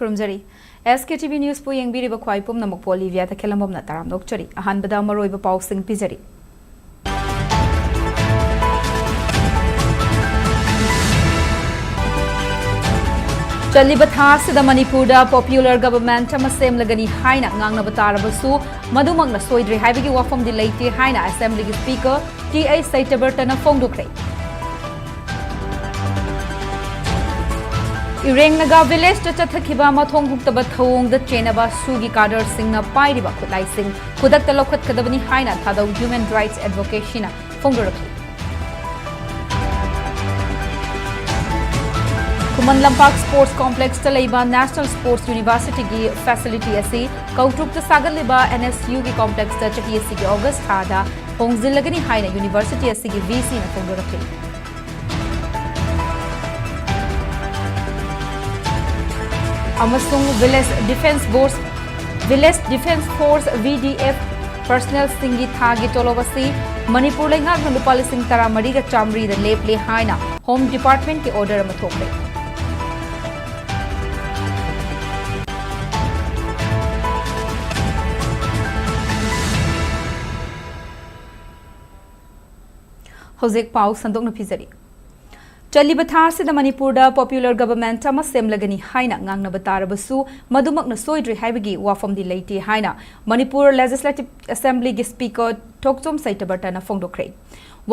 खुरुमजरी SKTV News पु येंगबिरिबा ख्वाइपुम नमक पोलिविया तखेलमबना Taram दोक्चरी अहानबदा मरोइबा पाउसिंग पिजरी चलिबा थासिदा मणिपुरदा popular government अमा सेमलगनी हाइना ngangnaba tarabasu madumangna soidre haibagi wafam di leite haina assembly speaker TA Sktv'S fongdokre Irengnaga village to Chathakhiba mathong huktaba thawong da chenaba sugi kadar singna pairiba khutlai sing khudak ta lokhat kadabani haina thadau human rights advocacy na fongdokre Kuman Lampak Sports Complex Talaiba National Sports University ki facility asi kautuk ta sagaliba NSU ki complex ta chatiasi ki August hada hongzilagani haina university asi ki VC na fongdokre Amasung Village Defense Force VDF personnel singi thagi tolobasi Manipur lengak na lupa lising taramari ka chamri da leple haina Home Department ki order amathokre Hosek Pau Sandok na Pizari Chaliba thasida Manipurda popular government ama semlagani haina ngangna batarabasu madumak na soidri haibagi wafam di leite haina Manipur Legislative Assembly gi speaker Toktom Saitabarta na fongdokre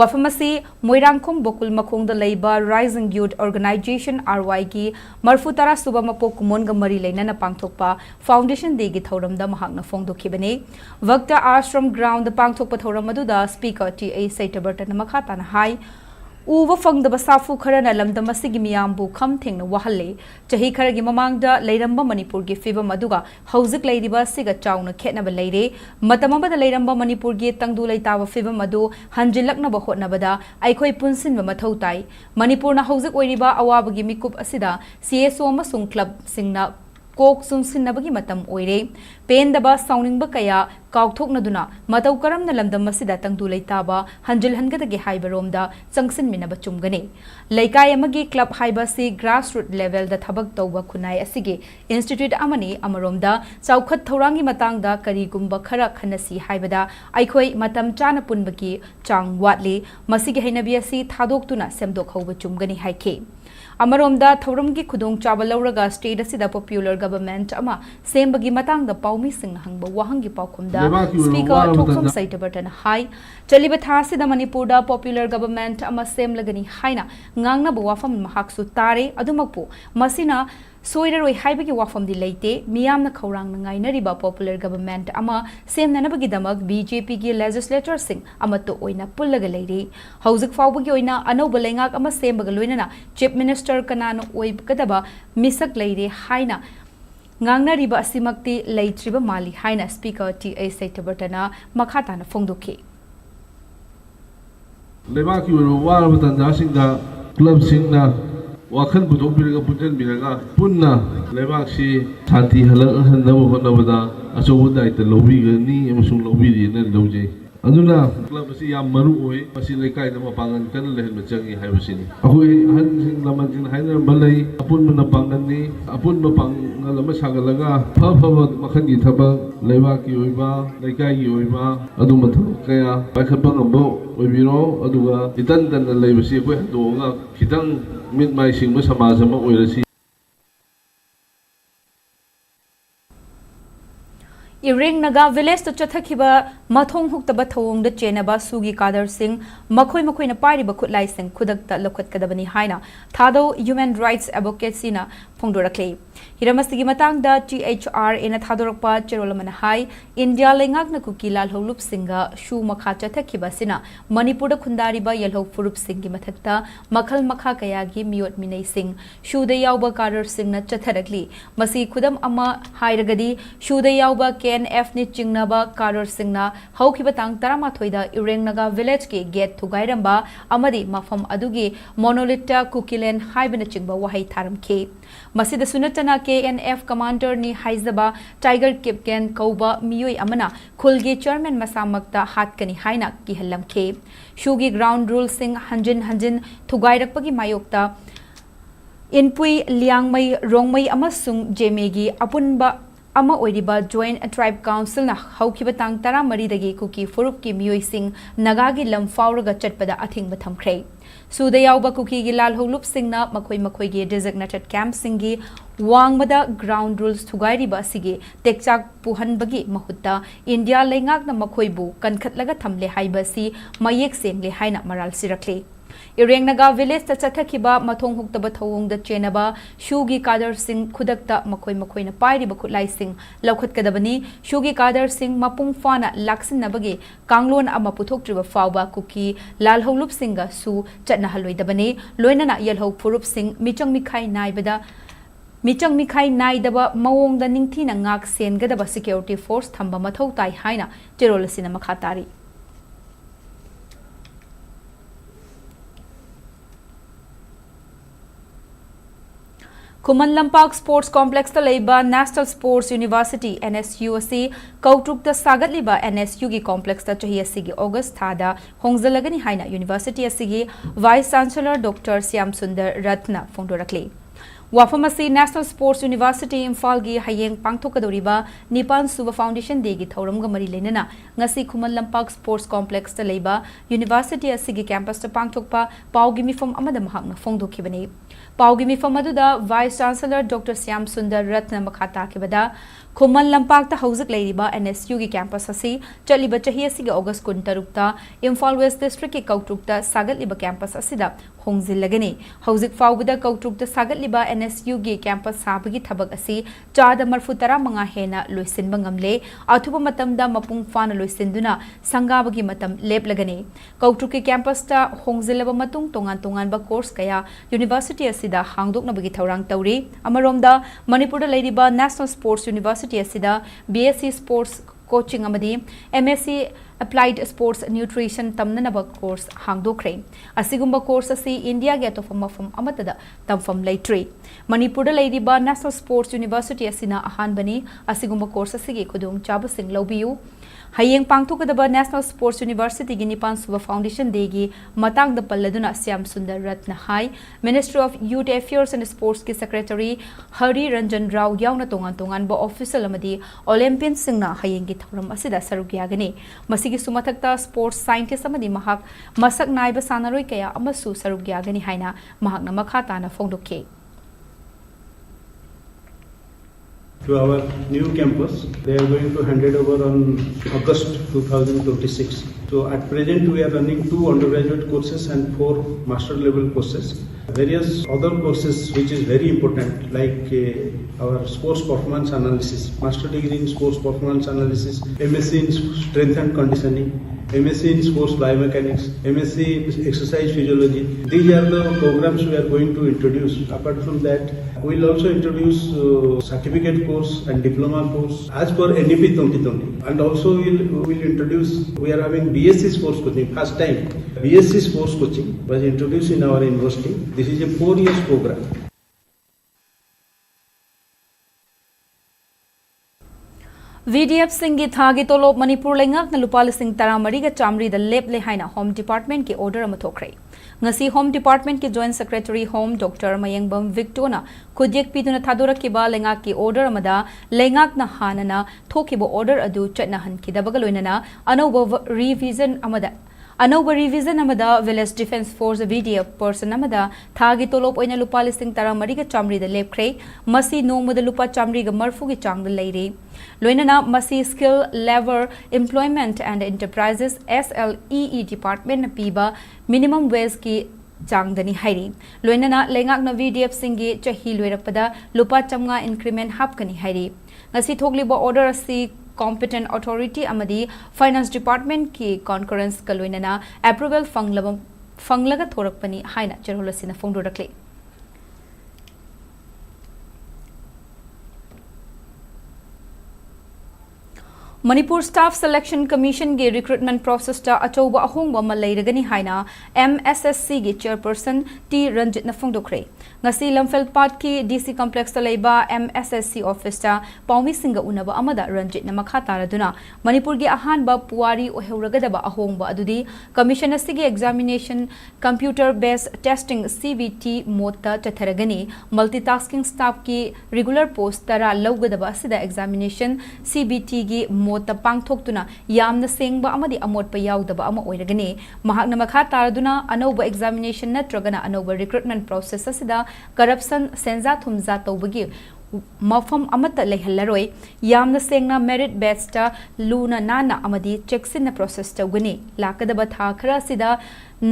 wafamasi moirangkhom bokul makhong da leiba Rising Youth Organization RY gi marfutara suba mapok kumon ga mari leina na pangthokpa foundation day gi thoram da mahak na fongdokhibane Vakta Ashram ground da pangthokpa thoram adu da speaker TA Saitabarta na makhata na hai Uva fangdaba safu kharana lamdam asigi miyambu kham thengna wahalle chahi kharagi mamangda leiramba Manipur gi fibam aduga hauzik leiriba siga chauna khetnaba leire matamabada leiramba Manipur gi tangdu leitaba fibam adu hanjilakna ba hotnabada aikhoi punsinba mathau tai Manipur na hauzik oiriba awabagi mikup asida CSO amasung club singna Kok sumsinnabagi matam oire pendaba sauningba kaya kaukthoknaduna matau karamna lamdam masida tangdu leitaba hanjil hangadagi haibaromda changsinminaba chumgani leikai amagi club haiba si grassroots level da thabak tawba khunai asigi institute amani amaromda chaukhat thaurangi matangda karigumba khara khanasi haibada aikhoi matam chana punbagi chang watli masigi hainabi asi thadoktuna semdok hauba chumgani haike Amaromda Thoramgi Kudung Chabalauraga state asida popular government ama sembagi matang da paumi sing hangba wahangi paukumda speaker Toksom Saitabartan hai Chaliba thasida Manipurda popular government ama semlagani haina ngangna wafam mahaksu tare adumakpu masina soiraroi haibagi wafam di leite miyamna khaurang ngainariba popular government ama semnanabagi damak BJP gi legislator sing amato oina pullaga leire hauzik fawbagi oina anoba lengak ama sembaga loinana chief minister kanano oibkadaba misak leire haina ngangnariba asimakti leitriba mali haina speaker TA Saitabartana makhatana fongdokhe Lebaki waraba tanjasingda club singna Wakan putok biraga punjan biraga punna lebak si santi halak handawa handawa asobo da ita lobi gani emasung lobi di na loje aduna club si yam maru oi pasi lekai na mapangan kan lehen machangi hai basini aku han sing laman jin haina balai apun manapangan ni apun mapang ngalama sagalaga pha makhan gi thaba lebak ki oiba lekai gi oiba adu mathu kaya paikhatpa ngambo oibiro aduga itan tan leibasi ko handonga khitang Mid mai sing sama-sama oirasi Irengnaga village to Chathakhiba mathong huktaba thawong da chenaba sugi kadar sing makhoi na pairiba khutlai sing khudakta lokhat kadabani haina thado human rights advocacy na phongdorakle hiramastigi matang da THR ena thadorakpa cherolamana hai India lengak na kukilal holup singa shu makha Chathakhiba sina Manipur da khundariba yelho furup singi mathakta makhal makha kaya gi miyot minai sing shu da yawba kadar sing na chatharakli masi khudam ama hairagadi shu da yawba KNF ni chingnaba kadar singna haukiba tang taramathoida Irengnaga village ke gate thugairamba amadi mafam adugi monolitha kukilen haibana chingba wahai tharamke masida sunatana KNF commander ni haizaba tiger kipken kauba miyoi amana khulgi chairman masamakta hatkani haina ki halamke shugi ground rule sing hanjin thugairakpagi mayokta Inpui Liangmai Rongmai amasung Jemegi Apunba ama oiriba Joint Tribe Council na haukiba tang tara maridagi kuki furup ki miyoi nagagi lam fauraga chatpada athingba thamkhre suda yauba kuki gi lal holup singna makhoi gi designated camp singi wangmada ground rules thugairiba sigi tekchak puhanbagi mahutta India leingak na makhoibu kankhatlaga thamle haiba si mayek sengle haina maral sirakle Irengnaga village ta chathakiba mathong huktaba thawong da chenaba shugi kadar sing khudakta makhoi na pairi ba khutlai sing laukhat kadabani shugi kadar sing mapung fana laksin nabagi kanglon ama puthok triba fawba kuki lal holup singa su chatna haloi dabani loina na yelho phurup sing michang mikhai naidaba mawong da ningthi na ngak sen gadaba security force thamba mathau tai haina tirolsina makhatari Kuman Lampak Sports Complex ta leiba National Sports University NSU asi kautruk ta sagat liba NSU gi complex ta chahi asi gi August thada hongzalagani haina University asi gi Vice Chancellor Dr. Syam Sundar Ratna phongdorakle Wafamasi National Sports University Imphal gi hayeng pangthokadoriba Nipan Suba Foundation Day gi thoramga mari lenana ngasi Kuman Lampak Sports Complex ta leiba University asi gi campus ta pangthokpa pawgi mifam amada mahakna phongdokhibani Paugi mifam aduda Vice Chancellor Dr. Syam Sundar Ratna makhata kibada Kuman Lampak ta hauzik leiriba NSU gi campus asi chaliba chahi asi gi August 13 ta Imphal West District ki kautruk ta sagat liba campus asida hongzillagani hauzik fawbada kautruk ta sagat liba NSU gi campus sabagi thabak asi chada marfu tara manga hena loisinba ngamle athuba matamda mapung fana loisinduna sangabagi matam leplagani kautruk ki campus ta hongzillaba matung tongan ba course kaya University asida hangdoknabagi thaurang tauri amaromda Manipur da leiriba National Sports University asida BSc Sports Coaching amadi MSc Applied Sports Nutrition tamnanaba course hangdokre asigumba course asi India ge atofam mafam amatada tamfam leitri Manipur da leiriba National Sports University asina ahanbani asigumba course asigi khudung chaba sing lobiyu Hayeng pangthokadaba National Sports University gi Nipan Suba Foundation Day gi matang da palladuna Syam Sundar Ratna hai Ministry of Youth Affairs and Sports ki Secretary Hari Ranjan Rao yauna tongan ba official amadi Olympian singna hayeng gi thoram asida sarugyagani masigi sumathakta sports scientist amadi mahak masak naiba sanaroi kaya amasu sarugyagani haina mahakna makhata na phongdokhe to our new campus. They are going to hand it over on August 2026. So at present we are running 2 undergraduate courses and 4 master level courses. Various other courses which is very important like our sports performance analysis, master degree in sports performance analysis, MSc in strength and conditioning, MSc in sports biomechanics, MSc in exercise physiology. These are the programs we are going to introduce. Apart from that, we will also introduce certificate course and diploma course as per NEP 2020. And also we are having BSc sports coaching. First time BSc sports coaching was introduced in our university. This is a 4 years program. VDF Singi Thagi Tolop Manipur Lengak na Lupal Sing Taramari ga Chamri the Lep Lehaina Home Department ki order amathokre. Ngasi Home Department ki Joint Secretary Home Dr. Mayengbam Victona Kudyek Piduna Thadora Kiba Lengak ki order amada Lengak na Hanana Thokibo order adu Chatnahan Kidabagaloinana Anoba revision amada Anoba revision amada Village Defence Force VDF person amada Thagi Tolop oina Lupa Listing Taramari ga Chamri the Lep Kre Masi no muda Lupa Chamri ga Marfu ki Chang the Lady Loinana Masi Skill Lever Employment and Enterprises SLEE Department Piba Minimum Wage ki Changdani Hairi. Loinana Lengak na VDF Singi Chahi Luirapada Lupa Chamga Increment Hapkani Hairi. Ngasi Thogliba order si Competent Authority Amadi Finance Department ki concurrence Kaloinana approval Fanglaga Thorakpani Haina Cherholasina Fongdorakle. Manipur Staff Selection Commission ge recruitment process ta achouba ahongba ma leiragani haina MSSC ge chairperson T Ranjit na phongdokre ngasi Lamphel Part ki DC complex ta leiba MSSC office ta paumi singa unaba amada Ranjit na makha taraduna Manipur ge ahanba puwari oheuragadaba ahongba adudi commission asigi examination computer based testing CBT mota tatharagani multitasking staff ki regular post tara lawgadaba asida examination CBT gi mota pangthoktuna yamna sengba amadi amotpa yaudaba ama oiragani mahakna makha taraduna anoba examination natragana anoba recruitment process asida corruption senza thumza tawbagi mafam amata lehallaroi yamna sengna merit based ta luna nana amadi checks-in process tawgani lakadaba tha khara sida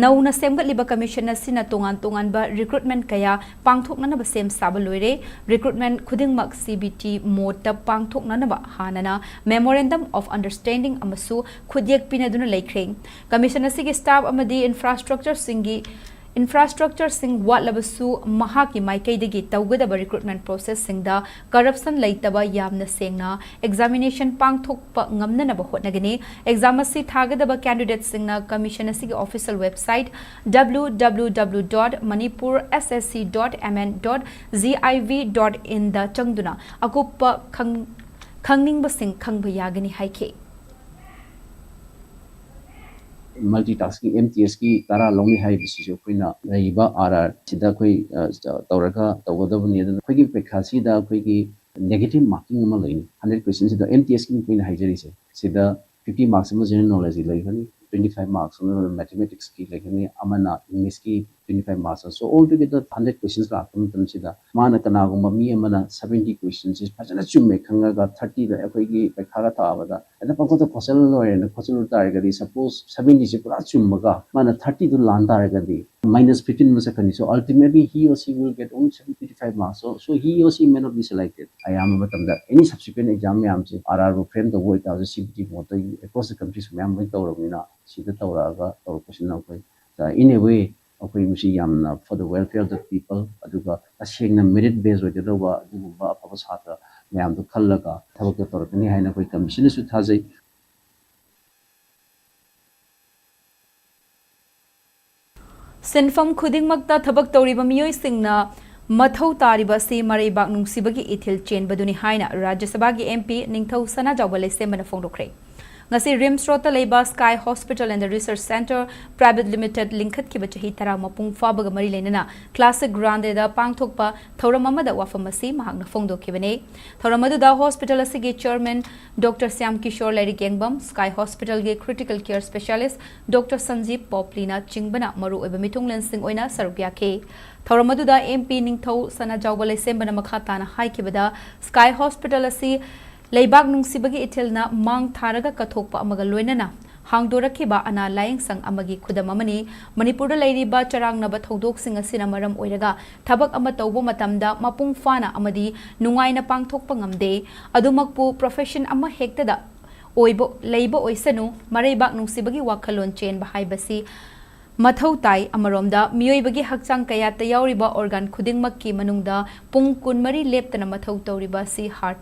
nauna semgatliba commission asina tongan ba recruitment kaya pangthoknana ba sem saba loire recruitment khudingmak CBT mode ta pangthoknana ba hanana memorandum of understanding amasu khudyek pinaduna leikhring commission asigi staff amadi infrastructure sing watlabasu mahaki maikaidagi tawgadaba recruitment process singda corruption leitaba yamna sengna examination pangthokpa ngamnanaba hotnagani exam asi thagadaba candidates singna commission asigi official website www.manipurssc.mn.ziv.in da changduna akuppa khangning basing khangba yagani haike multitasking MTS की तारा LONGi high बिसिजो Koyna रहिबा RR सिदा कोई तौरका तौगदबनि कोइगी पेखासी दा कोइगी negative marking अमा लैनि 100 question सिदा MTS की कोइना हाइजरिसे सिदा 50 marks अमा general knowledge लैगनि 25 मार्क्स अमा मैथमेटिक्स की लैगनि अमाना इंग्लिश की 25 marks so all together 100 questions लाकम तम सिदा माना कनागुम मी अमाना 70 क्वेश्चंस इस फजना चुमे खंगागा 30 दा कोइगी पेखागा ताबदा एदा पकोतो फसल लोयन फसल तारगदी सपोज 70 से पूरा चुमगा माना 30 तो लान तारगदी -15 मसकनी so ultimately he or she will get only 75 marks so he or she may not be selected I am matamda any subsequent exam me am RR will frame the way ta CBT motor across the countries me am going tawragina sida tawraga taw question na koi in a way akoi musi yamna for the welfare of the people aduga asengna merit based with the wa aduba apaba satra me am to khallaga thabak tawrakani haina koi commission su thajai Sinfam khudingmakta thabak tawriba miyoi singna mathau tariba se mareibak nungsibagi ithil chen baduni haina Rajya Sabha gi MP Ningthau Sana Jawbale semana phongdokre ngasi Rims Road Leba Sky Hospital and the Research Center Private Limited Linkhat ki bachahi tara mapung fabaga mari lenana Classic Grande da pangthokpa thoram amada wafamasi mahakna phongdokhibane thoram adu da hospital asigi chairman Dr Syam Kishore Lady Gengbam Sky Hospital ge critical care specialist Dr Sanjeev Poplina chingbana maru oiba mitunglen sing oina sarugya ke thoram adu da MP Ningthau Sana Jawbale sembana makha na haikibada Sky Hospital asi Leibak nungsibagi ithilna mang tharaga kathokpa amaga loinana hangdorakiba ana layeng sang amagi khudam amani Manipur da leiriba charangnaba thodok sing asina maram oiraga thabak ama tawbo matamda mapung fana amadi nungaina pangthokpa ngamde adumakpu profession ama hekta da oibo leibo oisanu mareibak nungsibagi wakhalon chen bahai basi mathau tai amaromda miyoibagi hakchang kaya tayauriba organ khudingmakki manungda pung kunmari leptana mathau tauriba si heart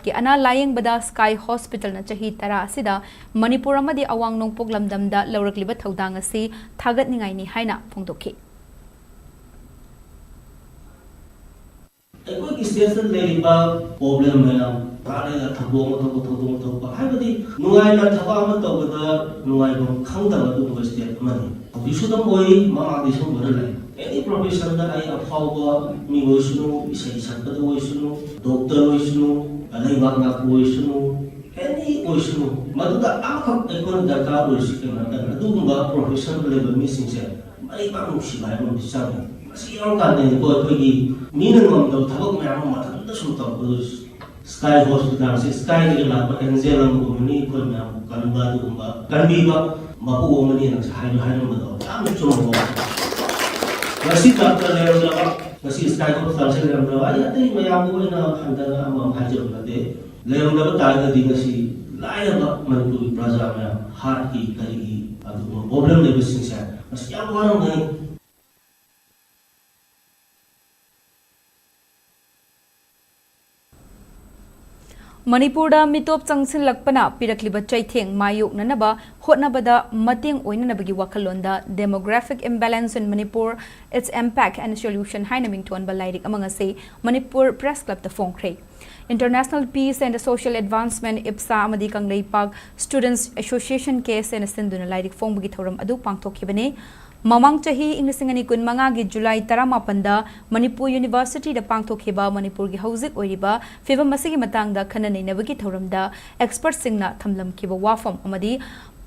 ki ana layeng bada Sky Hospital na chahi tara asida Manipur amadi awang nongpok lamdamda laurakliba thodang asi thagat ningai ni haina phongdokhi ꯑꯩꯈꯣꯏꯒꯤ ꯁ꯭ꯇꯦꯠꯇ ꯂꯩꯔꯤꯕ problem ꯃꯌꯥꯝ ꯇꯥꯔꯒ ꯊꯧꯗꯣꯛ ꯍꯥꯏꯕꯗꯤ ꯅꯨꯡꯉꯥꯏꯅ ꯊꯕꯛ ꯑꯃ ꯇꯧꯕꯗ ꯅꯨꯡꯉꯥꯏꯐꯝ ꯈꯪꯗꯕ ꯑꯗꯨꯒꯨꯝꯕ ꯁ꯭ꯇꯦꯠ ꯑꯃꯅꯤ ꯍꯧꯖꯤꯛꯁꯨ ꯑꯗꯨꯝ ꯑꯣꯏ ꯃꯃꯥꯡꯗꯁꯨ ꯑꯣꯏꯔ ꯂꯩ ꯑꯦꯅꯤ ꯄ꯭ꯔꯣꯐꯦꯁꯟꯗ ꯑꯩ ꯑꯐꯥꯎꯕ ꯃꯤ ꯑꯣꯏꯁꯅꯨ ꯏꯁꯩ ꯁꯛꯄꯗ ꯑꯣꯏꯁꯅꯨ ꯗꯣꯛꯇꯔ ꯑꯣꯏꯁꯅꯨ ꯂꯩꯕꯥꯛ ꯉꯥꯛꯄ ꯑꯣꯏꯁꯅꯨ ꯑꯦꯅꯤ ꯑꯣꯏꯁꯅꯨ ꯃꯗꯨꯗ ꯑꯃꯈꯛ ꯑꯩꯈꯣꯏꯅ ꯗꯔꯀꯥꯔ ꯑꯣꯏꯔꯤꯁꯤ ꯀꯩꯅꯣ ꯍꯥꯏꯔꯀꯥꯟꯗ ꯑꯗꯨꯒꯨꯝꯕ ꯄ꯭ꯔꯣꯐꯦꯁꯟꯗ ꯂꯩꯕ ꯃꯤꯁꯤꯡꯁꯦ ꯃꯔꯩꯕꯥꯛ ꯅꯨꯡꯁꯤꯕ ꯍꯥꯏꯕ ꯑꯃꯗꯤ ꯆꯪꯉꯤ ꯃꯁꯤ ꯌꯥꯎꯔꯀꯥꯟꯗꯅꯤꯀꯣ ꯑꯩꯈꯣꯏꯒꯤ ꯃꯤꯅ ꯉꯝꯗꯕ ꯊꯕꯛ ꯃꯌꯥꯝ ꯑꯃ ꯃꯊꯟꯇ ꯁꯨꯝ ꯇꯧꯕꯗꯨ Sky Hospital se Sky ke lapa angel ang gumani ko na kanba dumba kanbiba mapu gumani na hayo mo am chumo nasi doctor level la nasi Sky Hospital se level la ay ate mayam ko na handa am hajo na de level la ta na di nasi laya ba Manipur praja ma heart ki kali adu problem le bisin sa nasi am warang na Manipurda mitop changsin lakpana pirakliba chaitheng mayoknanaba hotnabada mating oinanabagi wakalonda demographic imbalance in Manipur, its impact and solution haina mington balairik amanga say Manipur Press Club the Fongkre. International Peace and Social Advancement IPSA amadi Kanglei Park Students Association case and sinduna lairik fongbagi thoram adu pangthokhibane. Mamang chahi inglisingani kun mangagi July 18 Manipur University da pangthokhiba Manipur gi hauzik oiriba fivam masigi matangda khananai nabagi thoramda expert singna thamlamkiba wafam amadi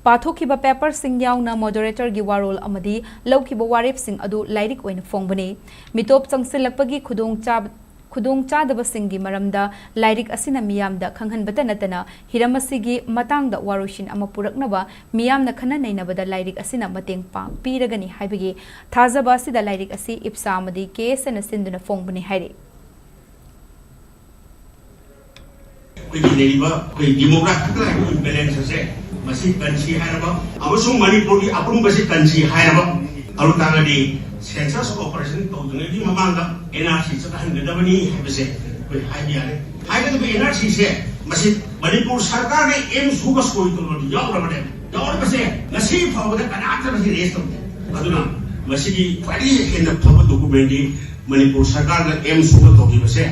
pathokhiba paper sing yauna moderator gi warol amadi lawkhiba warep sing adu lairik oina fongbane mitop changsilakpagi khudong chadaba singi maramda lairik asina miyamda khanghanbata natana hiramasigi matangda warushin ama puraknaba miyamna khana nainabada lairik asina mateng pang piragani haibagi thazaba sida lairik asi IPSA amadi case na sinduna fongbani haire koi leiba koi demographic imbalance ase masi country hairaba amasung Manipur gi apun basi country hairaba alu tangadi census operation tawdungi mamanga NRC sa hangadabani habise koi haibiyale haigadabi NRC se masi Manipur sarkar ne aim sugas koi to lodi yawrabade yawrabase nasi phawda kanata basi resto aduna masi gi fari hena phawda document Manipur sarkar ne aim sugas to base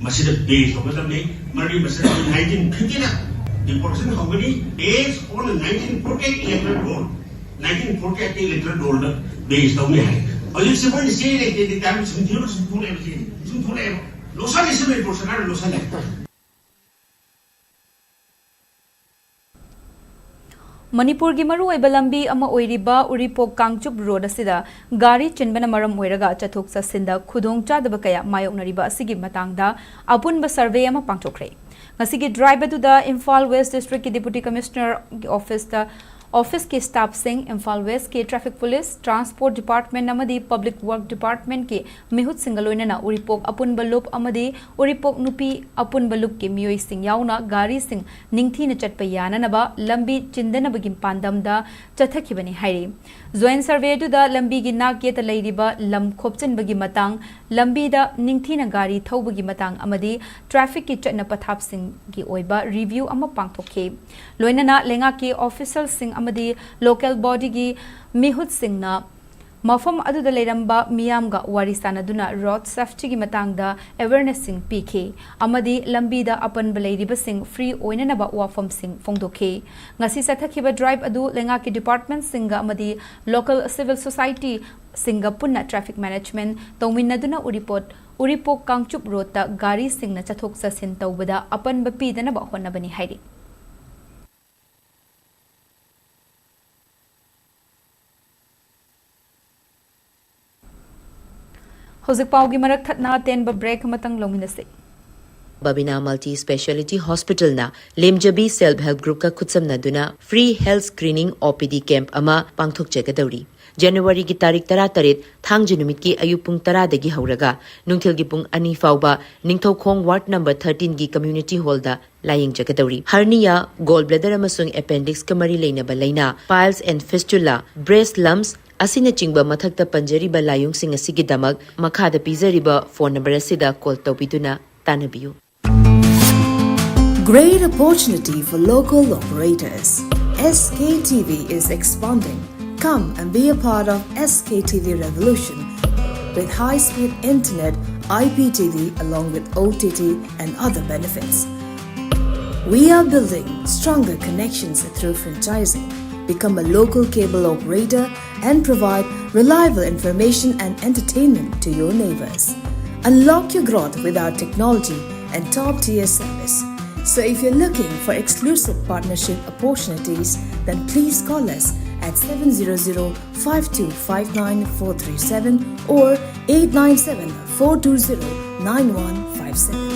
masi the base of the mari masi 1950 na deportation hogani based on 1948 electoral roll 1948 electoral roll based on me और ये सिर्फ इसी एक एक time सुनती है लोसा किसी में पोषण लोसा लगता है Manipur gi maru oiba lambi ama oiriba uripok kangchup road asida gari chinbana maram oiraga chathok sasinda khudong chadaba kaya mayoknariba asigi matangda apunba survey ama pangthokre ngasigi drive atuda Imphal West District ki Deputy Commissioner office ke staff sing Imphal West ke Traffic Police Transport Department amadi Public Work Department ke mihut singaloina na uripok apun balup amadi uripok nupi apun balup ke miyoi sing yauna gari sing ningthi na chatpa yana naba lambi chindana bagim pandam da chathakibani hairi joint survey du da lambi gi na ke ta leiriba lam khopchin bagi matang lambi da ningthi na gari thobagi matang amadi traffic ki chatna pathap sing gi oiba review ama pangthokhe loina na lenga ke official sing amadi local body gi mihut singna mafam aduda leiramba miyamga warisana duna road safety gi matangda awareness sing pk amadi lambida apan baleiriba sing free oinanaba wafam sing fongdokhe ngasi sathakhiba drive adu lenga ki department singa amadi local civil society singa punna traffic management tawminaduna uripok kangchup road ta gari singna chathok sasin tawbada apan bapi dana ba honnabani hairi Hozik Paugi Marak Thatna Ten Break Matang Lominase. Babina Multi Speciality Hospital na Lemjabi Self Help Group ka kutsam na duna free health screening OPD camp ama pangthok jagadawri. January ki tarik 13 thang junumit ki ayupung 10 dagi hauraga nungthil gi pung ani fauba ningthaukhong ward number 13 gi community hall da laying jagadawri. Hernia, gallbladder amasung appendix kamari leina balaina, piles and fistula, breast lumps asina chingba mathakta panjari ba layung sing asigi damak makhada pizariba phone number asida call tawbiduna tanabiyu. Great opportunity for local operators. SKTV is expanding. Come and be a part of SKTV revolution with high-speed internet, IPTV along with OTT and other benefits. We are building stronger connections through franchising. Become a local cable operator and provide reliable information and entertainment to your neighbors. Unlock your growth with our technology and top-tier service. So if you're looking for exclusive partnership opportunities, then please call us at 700-5259-437 or 897-420-9157.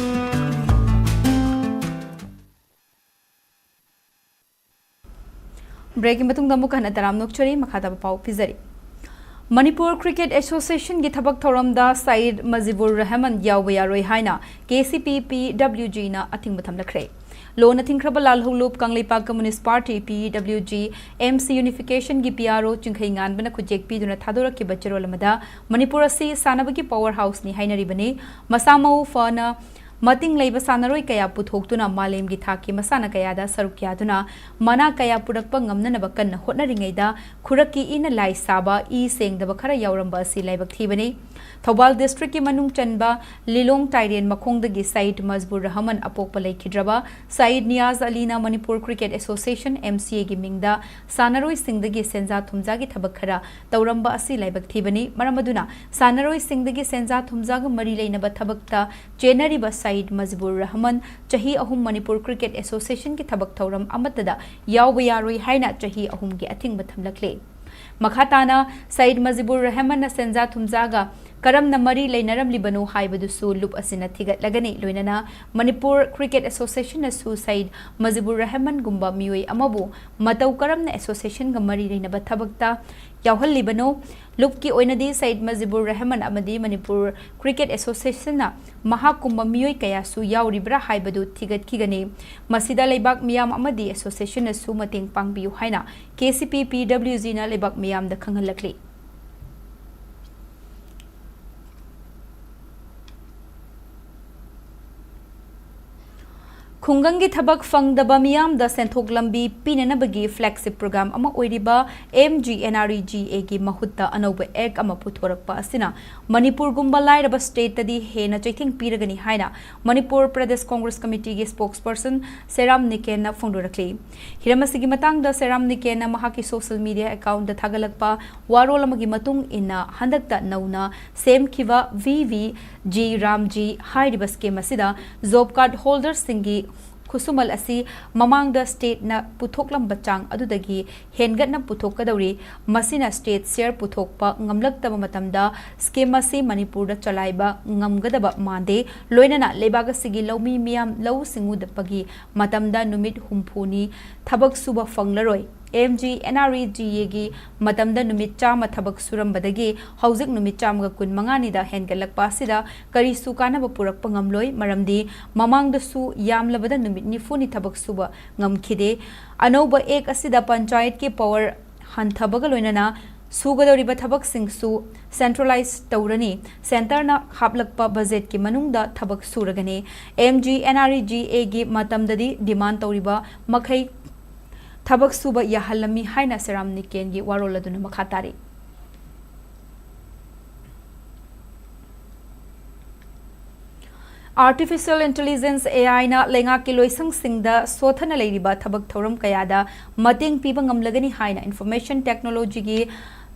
Breaking Batung Damuka Nataram Nokchari Makata Pau Pizari. Manipur Cricket Association gi thabak thoramda Said Mazibur Rahman Yawaya Roy Haina KCP PWG na ating batham lakhre Lona Thinkraba Lal Hulup Kanglipa Communist Party PWG MC Unification gi PRO Chungkhaingan bana khujek pi duna thadora ki bachero lamada Manipur asi sanabagi powerhouse ni hainari bane masamau fana मतिंग लेबा सानरोई कया पुथोक्तुना मालेमगी थाकी मसाना कयादा सरुक यादुना मना कया पुरकपा ngamnanaba kanna hotnaringaida khuraki ina lai saba I sengdaba khara yauramba asi laibak thibani Thobal district ki manung chanba Lilong Tyrien makhongdagi Said Mazbur Rahman apokpa laikhidraba Said Niaz Alina Manipur Cricket Association MCA gi mingda sanaroi singdagi senja thumja gi thabak khara tauramba asi laibak thibani maramaduna sanaroi singdagi senja thumja ga mari leinaba thabakta chenari ba Said Mazbur Rahman chahi ahum Manipur Cricket Association ki thabak thauram amatada yawba yaroi haina chahi ahum gi athing bathamlakle Makhatana Said Mazbur Rahman na senja thumjaga Karam na mari lainaram libanu haibadusu lup asina thigat lagani loinana Manipur Cricket Association na su Said Mazbur Rahman gumba mioi amabu matau karam na association ga mari lainaba thabakta yawhal libanu lupki oinadi Said Mazbur Rahman amadi Manipur Cricket Association na mahakumba mioi kaya su yauribra haibadu thigat kigani masida leibak miyam amadi association na su mating pangbiu haina KCP PWG na leibak miyam da khangalakli Khungangi thabak fangdaba miyam da senthok lambi pinanabagi flagship program ama oiriba MGNREGA gi mahutta anoba ek ama puthorakpa asina Manipur gumba lairaba state tadi hena chaithing piragani haina Manipur Pradesh Congress Committee gi spokesperson Seram Niken na phongdorakli hiramasigi matang da Seram Niken na mahaki social media account da thagalakpa warol amagi matung inna handakta nauna sem khiwa VVG Ramji hairibas ke masida job card holders singi Kusumal asi mamang da state na puthoklam bachang adudagi hengat na puthokadauri masina state share puthokpa ngamlaktaba matamda scheme asi Manipur da chalaiba ngamgadaba mande loinana lebaga sigi lomi miyam low singu dapagi matamda numit humpuni thabak suba fanglaroi MGNREGA gi matamda numit chama thabak surambadagi hauzik numit chama kun mangani da hengalakpa sida kari sukana ba purak pangamloi maramdi mamang da su yamlabada numit nifuni thabak suba ngamkhide anoba ek asida panchayat ki power hanthabaga loinana sugadoriba thabak singsu centralize taurani center na haplakpa budget ki manungda thabak suragani MGNREGA gi matamdadi demand tauriba makhai Thabak suba yahalami haina Seram Niken gi waroladuna makhatari Artificial Intelligence AI na lenga ki loisang singda sothana leiriba thabak thoram kayada mating piba ngamlagani haina Information Technology gi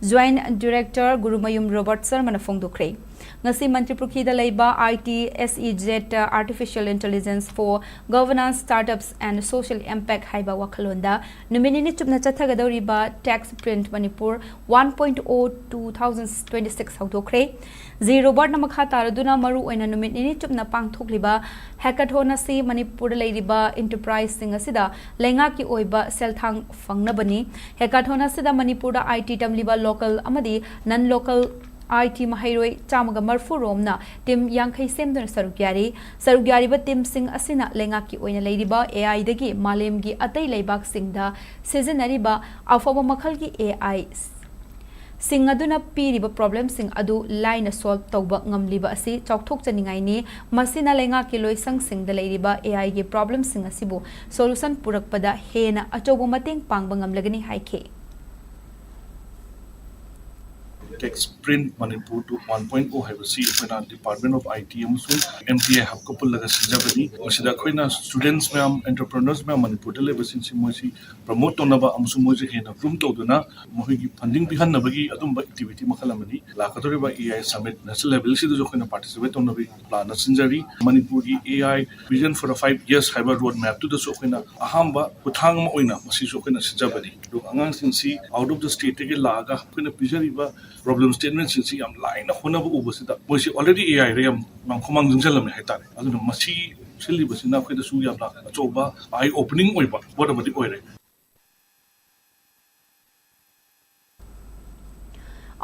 Joint Director Gurumayum Robert Sharma na phongdokre ngasi Manipur ki da leiba ITSEZ Artificial Intelligence for Governance Startups and Social Impact haiba wakhalonda numinini chupna chathagadoriba tax print Manipur 1.0 2026 haudokre zi robot na makha taraduna maru oina numinini chupna pangthokliba hackathon asi Manipur leiriba enterprise sing asida lenga ki oiba selthang fangnabani hackathon asida Manipur da IT tamliba local amadi non local IT Mahairoi Chamaga Marfu Romna Tim Yankai Semdon Sarugyari ba Tim Sing Asina Lengaki Oina Ladyba AI Dagi Malemgi Atai Laybak Singda Seasonariba Alphaba Makalgi AI Sing aduna piriba problem sing adu line solve tauba ngamliba asi chokthok chaningai ni masina lenga ki loisang sing da leiriba AI gi problem sing asibu solution purakpada hena achobo mateng pangba ngamlagani haike Tax print Manipur to 1.0 haibasi akhona Department of IT amsung MTA habkapul laga sijabani masida akhona students ma'am entrepreneurs ma'am Manipur le basin simosi promote tonaba amsung moje hena room toduna mohigi funding bihan nabagi adumba activity makhalamani lakadori ba AI summit national level sida jo khona participate tonabi plan sinjari Manipur gi AI vision for the 5 years haiba road map to the so khona ahamba kuthang ma oina masi so khona sijabani do angang sinsi out of the state ge laga khona pijariba problem statement since am line hona bu ubasida moisi already AI rem mang khomang jingsalam hai tare aduna masi sili basina khoida su yam la choba eye opening oiba what about the oire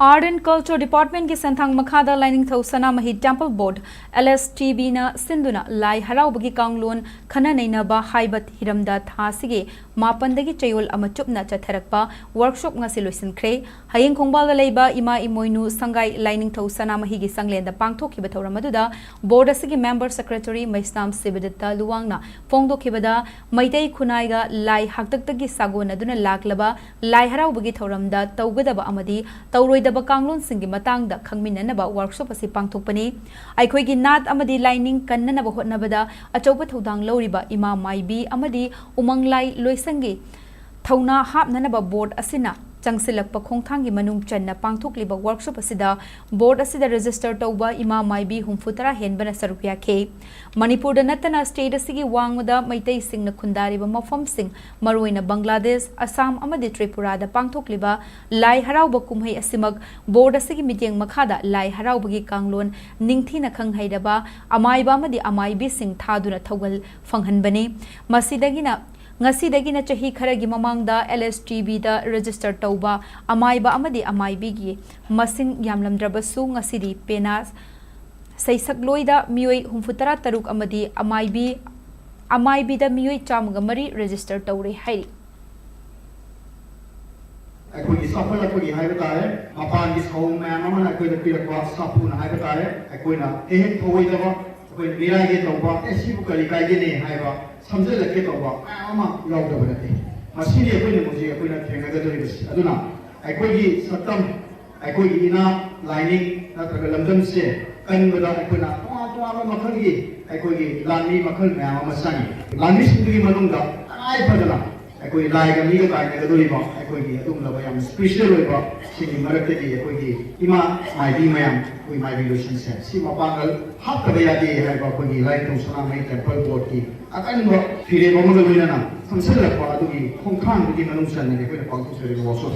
Art and Culture Department ki santhang makhada lining thau sanamahi Temple Board LSTB na sinduna lai haraubagi kanglon khana neinaba haibat hiramda thasige mapandagi chayol ama chupna chatharakpa workshop ngasi loisinkhre hayeng khongbal leiba ima imoinu sangai lining thau sanamahi gi sanglenda pangthokhiba thawramaduda board asigi member secretary Maisnam Sibidatta luwangna phongdokhibada maitei khunaiga lai haktaktagi sagonaduna laklaba lai haraubagi thawramda tawgadaba amadi tawroi Kanglon singi matang da khangminanaba workshop asi pangthokpani aikhoi gi nat amadi lining kannanaba hotnabada achauba thodang loriba ima maibi amadi umanglai loisangi thauna hapnanaba board asina changsilakpa khongthangi manung channa pangthokliba workshop asida board asida register tauba ima maibi humfutara henbana sarupya khe Manipur da natana state asigi wangmada maitai singna khundariba mafam sing maroina Bangladesh Assam amadi Tripura da pangthokliba lai harauba kumhai asimag board asigi mityeng makhada lai haraubagi kanglon ningthina khanghaidaba amaiba amadi amaibi sing thaduna thogal phanghanbani masidagina ngasidagina chahi kharagi mamangda LSTB da register tauba amaiba amadi amaibi gi masing yamlamdrabasu ngasidi penas saisakloida mioi humfutara taruk amadi amaibi da mioi chamgamari register taure hairi Aku isapal aku di hari tare, mapan di sekolah memang aku dah pilih kuat sapu na hari tare, aku na thoi dah aku birai ke tauba, esi bukan likai je ni hari ba, sambil lagi tauba, ama lau dah berarti. Masih ni aku ni mesti aku nak tengah dah terus. Aduna, aku di satam, aku di ina lining, nak tergalam jam se, kan berada aku na tua makan lagi, aku di lani makan memang masani. Lani sendiri manung dah, ay pada Aku lai kami ke kai ke doi ba aku gi atum la bayam special oi ba sini marak te gi aku gi ima mai bi mayam koi mai bi lotion se si ma pangal hak ka ya gi hai ba ko gi lai tu sana mai temple board ki akan ba phire ba mo ga na samsel la ba adu gi khong khang gi manung san ne ko pa ku se ri wo so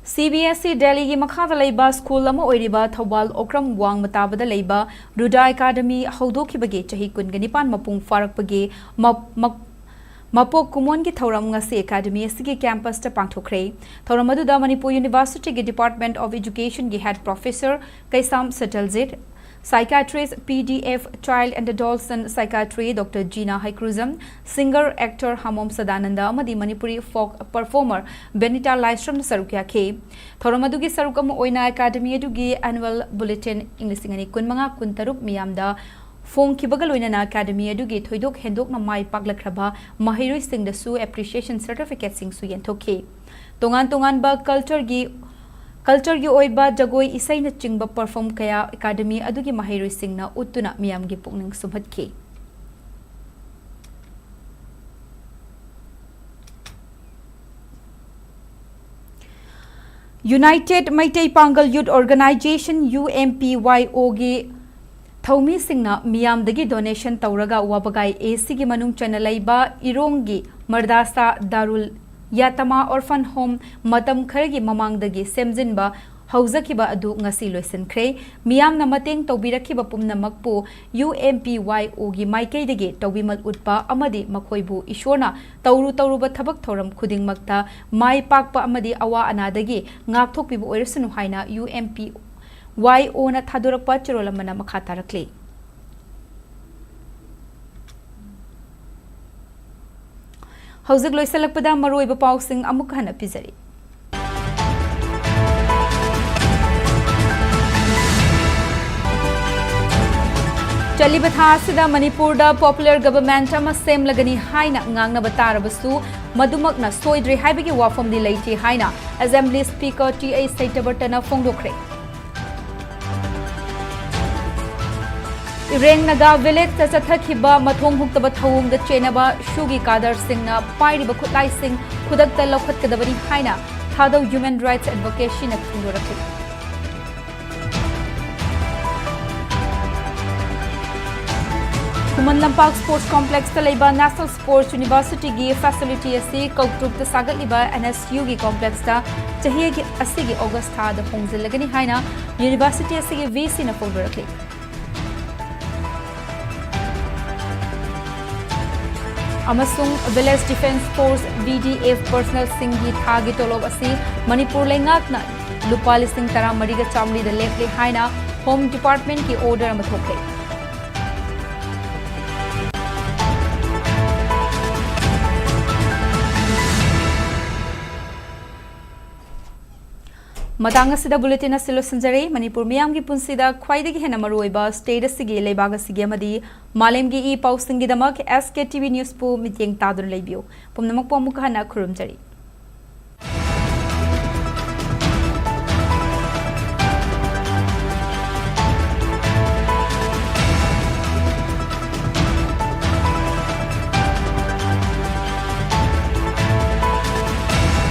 CBSE Delhi gi makhada leiba school ama oiriba Thobal Okram Wang matabada leiba Ruda Academy haudokhibage chahi kungani mapung farakpage Mapok Kumon ki Thoram ngasi Academy asigi campus ta pangthokre Thoramadu Manipur University gi Department of Education gi head professor Kaisam Satalzit Psychiatrist PDF Child and Adolescent Psychiatry Dr. Gina Haikruzam, singer actor Hamom Sadananda amadi Manipuri folk performer Benita Lystrom sarukya khe Thoramadugi sarukam oina academy adugi annual bulletin inglisingani kunmanga kuntaruk miyamda Fong kibagal oina academy adugi thoidok hendok na mai paklakraba mahiroi singda su appreciation certificate sing su yenthokhe tongan ba Culture gi oiba jagoi isai na chingba perform kaya academy adugi mahiroi singna utuna miyam gi pukning sumhatki United Maitai Pangal Youth Organization UMPYO gi Thaumi singna miyam dagi donation tauraga wabagai AC gi manung chanalaiba irongi mardasa darul Yatama Orphan Home matam kharagi mamangdagi semjinba hauzakiba adu ngasi loisinkhre miyamna mateng tawbirakhiba pumnamakpu UMPYO gi maikeidagi tawbimal utpa amadi makhoibu ishona tawruba thabak thoram khudingmakta mai pakpa amadi awa anadagi ngakthokpibu oirsunu haina UMPYO na thadurakpa chirolamana makhatarakle Hauzik loisalakpada maroiba pausing amuk hana pizari. Chaliba thasida Manipur da popular government ama semlagani haina ngangna batarabasu madumakna soidri haibagi wafam di leiti haina Assembly Speaker TA Saitabartana fongdokre. Ireng Naga village ta chathakiba mathong huktaba thawung da chenaba shugi kadar singna pairiba khutlai sing khudakta lokhatkadabani haina thadau human rights advocacy na thundorakhi Human Lampak Sports Complex ta leiba National Sports University gi facility asi kautuk ta sagatliba NSU gi complex ta chahi gi asigi August tha da hongzilagani haina University asigi VC na phondorakhi अमसुंग village defence force VDF personnel सिंगी थागी तोलोब असी मणिपुर लेंगाकना लुपा लिसिंग तरा मरीगा चामली द लेखले हाइना होम डिपार्टमेंट की ऑर्डर अमा थोकले मतंग असिदा बुलेटिन असिलो संजरे मणिपुर मियाम की पुंसीदा ख्वाइदगी हेना मरुइबा स्टेट असिगी लेबाग असिगी अमदी मालेमगी ई पाउसिंगी दमक SKTV न्यूज़ पु मिटिंग तादुन लेबियो पुमनमक पमुक हना खुरुमजरी।